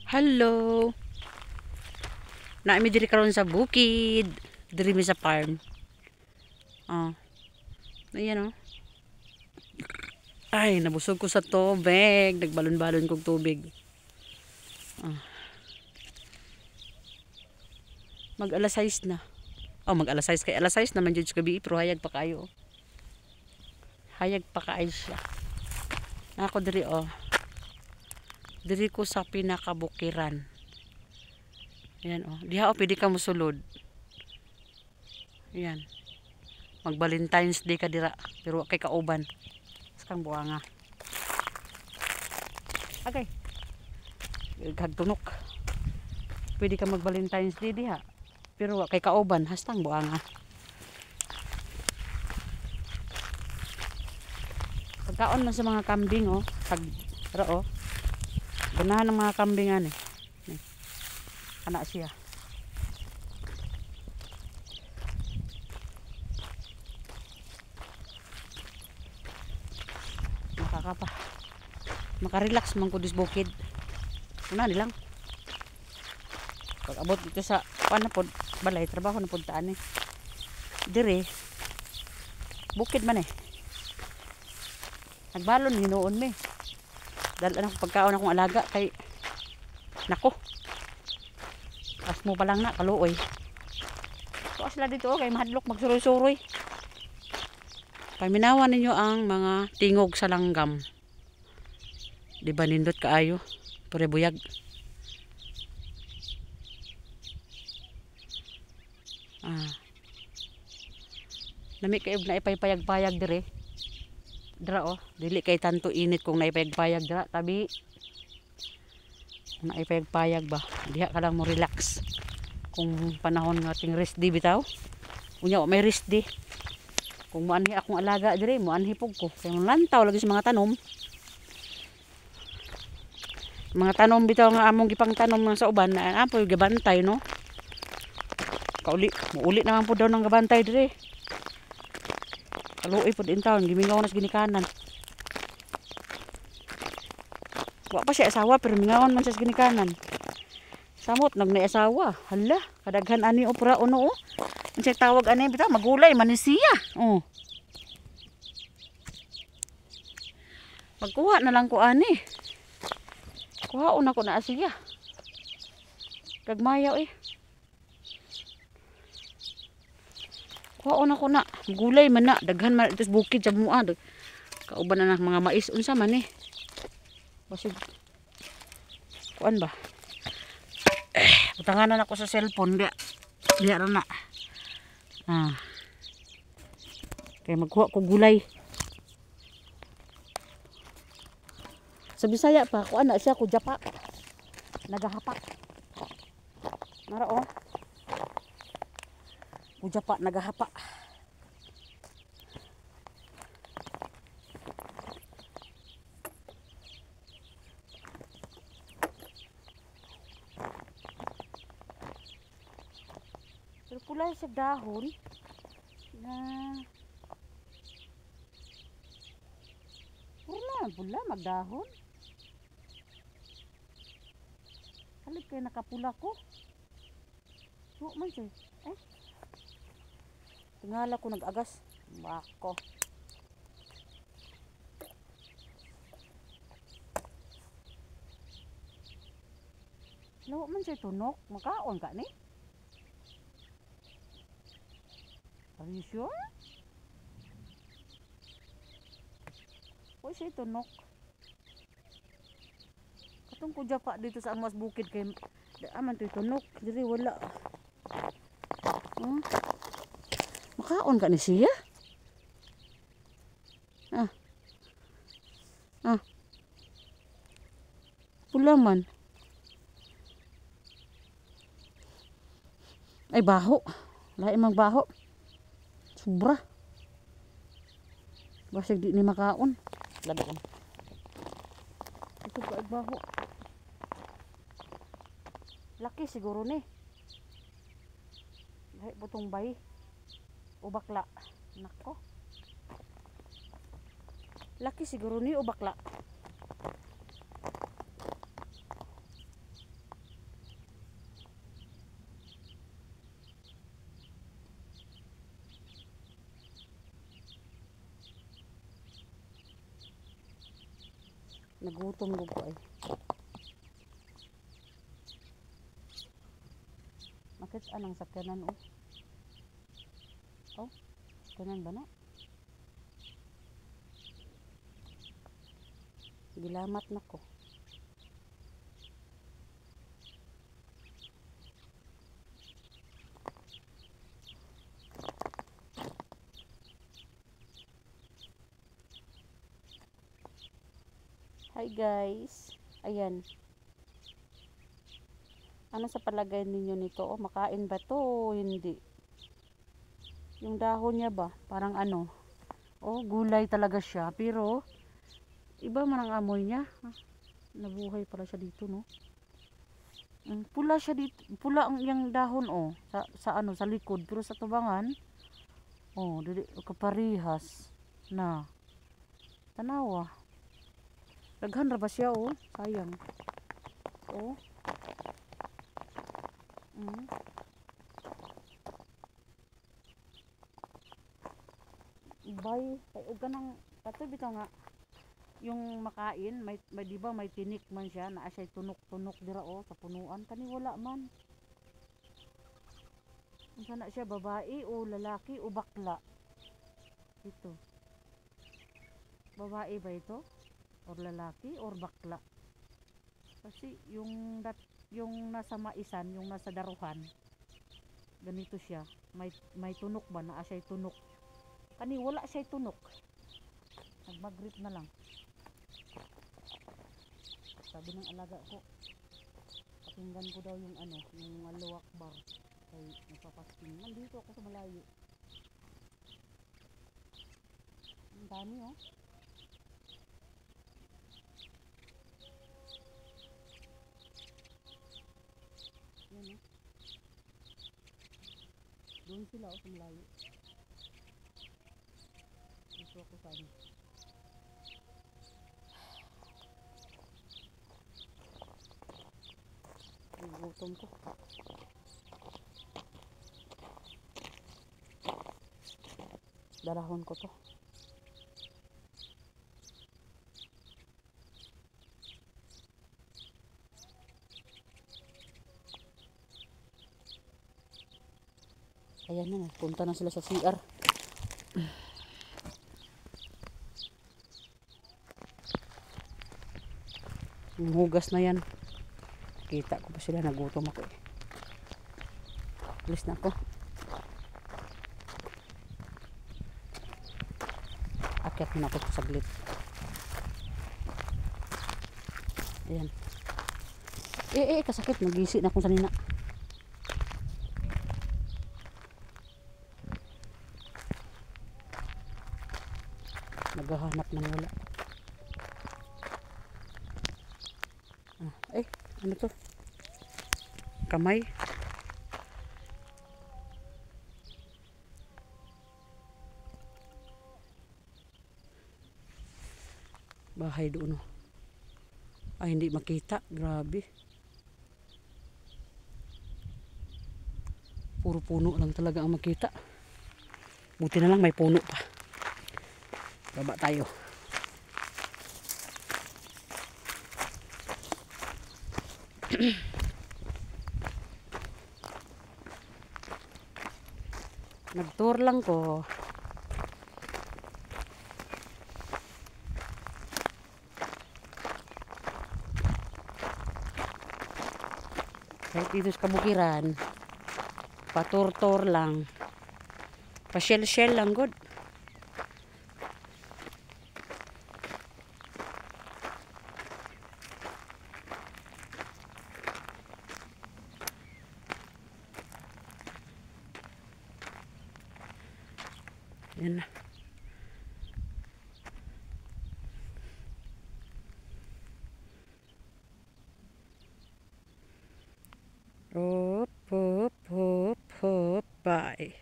Hello. Naami diri karon sa bukid. Diri mi sa farm. Oh. Ayan oh. Ay, nabusog ko sa tubig. Nagbalon-balon kog tubig. Oh. Mag alas 6 na. Oh, mag alas 6 kay alas 6 naman jud gabi pero hayag pa kayo. Hayag pa kaayo siya. Ako diri oh. Diri ko sa pinakabukiran. Ayan oh. Diha oh pwede ka mosulod. Ayan. Mag Valentine's Day ka dira pero kay kauban. Sakang buanga. Okay. Kagtunok. Pwede ka mag Valentine's Day diha. Pero kay kauban hastang buanga. Pagkaon man sa mga kambing oh. Pero oh. Ganahan ng mga kambingan eh. Anak siya. Makakapa. Makarelax man ko dis bukid. Una nilang. Pag abot dito sa na pod balay trabaho na pod taan eh. Dire bukid man eh. Nagbalon hinuon mi. Dahil anak pagkaon akong alaga kay nako. As mo pa lang na kaluoy. Tuas la dito kay mahadlok magsuroy-suroy. Paminawan ninyo ang mga tingog sa langgam. Di ba nindot kaayo? Pure buyag. Nami kay na ipaypayag-payag dire. Dira oh, dili kay tanto init kung naipayag-payag dira tabi. Kung naipayag-payag ba, diha ka lang mo relax. Kung panahon nga ting rest day bitaw. Unya may rest day. Kung muanhi akong alaga dire, muanhi pug ko. Kay lantaw lagi sa mga tanom. Mga tanom bitaw nga among gipang tanom sa uban na apoy gabantay no. Muuli naman po daw ng gabantay dire. Kaluoy po din taon, gimingaw nas ginikanan. Wa pa siya asawa pero mingawan man siya sa ginikanan. Samot nagnay asawa. Hala, kadaghan ani opera uno oh. Unsay tawag ani bitaw magulay man siya. Oh. Magkuha na lang ko ani. Kuhaon ako na siya. Kagmayaw eh. Kuhaon ako na. Gulay man na. Daghan man ito bukid sa mua. Kauban na ng mga mais. Unsa man eh. Basig. Kuan ba? Utanganan ako sa cellphone. Diya na. Kaya magkuha ko gulay. Sa Bisaya pa. Kuan na siya. Kujapa. Nagahapak. Nara oh. Kujapa nagahapa. Pero pulay sa dahon na pula magdahon. Halit kayo nakapula ko. So man siya. Tingala ko nag-agas. Bako. Lawa man siya tunok. Makaon ka ni? Are you sure? Huwag siya tunok. Katong ko pa dito sa amas bukid kay aman to tunok. Diri wala. Makaon ka ni siya? Pula man. Ay baho. Lahi mang baho. Sobra. Basig di ni makaon. Labi ko. Ito ba baho? Laki siguro ni. Lahi butong bay. O bakla. Nako. Laki siguro ni o bakla. Nagutom ko ay. Bakit anang sakyanan oh? Oh, sakyanan ba na? Gilamat na ko. Hi guys. Ayan. Ano sa palagay ninyo nito? Oh, makain ba to? Hindi. Yung dahon niya ba? Parang ano? Oh, gulay talaga siya. Pero, iba man ang amoy niya. Nabuhay pala siya dito, no? Pula siya dito. Pula ang yung dahon, oh. Sa ano, sa likod. Pero sa tubangan, oh, dili, kaparihas na. Tanawa. Daghan ra ba siya, oh? Sayang. Oh. Bay, kay og kanang kato bitaw nga yung makain, may di ba may tinik man siya na siya tunok-tunok dira oh sa punuan kani wala man. Unsa na siya babae o lalaki o bakla? Ito. Babae ba ito? Or lalaki or bakla? Kasi yung nasa maisan, yung nasa daruhan, ganito siya. May tunok ba na siya tunok? Kani wala siya tunok. Nagmagrip na lang. Sabi ng alaga ko, pakinggan ko daw yung ano, yung Allahu Akbar. Kay nagpapasting. Nandito ako sa malayo. Ang dami oh. Yan oh. Doon sila oh sa malayo. Dito ako sa ano. Gutom ko. Darahon ko to. Ayan na, punta na sila sa CR. Yung hugas na yan. Kita ko pa sila, nagutom ako eh. Alis na ako. Akyat na ako sa saglit. Ayan. Kasakit. Nagisi na akong sanina. Naghahanap ng wala. Ano to? Kamay. Bahay doon. Ay, hindi makita. Grabe. Puro puno lang talaga ang makita. Buti na lang may puno pa. Baba tayo. Nag-tour lang ko. Kahit dito sa kabukiran, patur-tour lang. Pa-shell-shell lang, good. Yan na.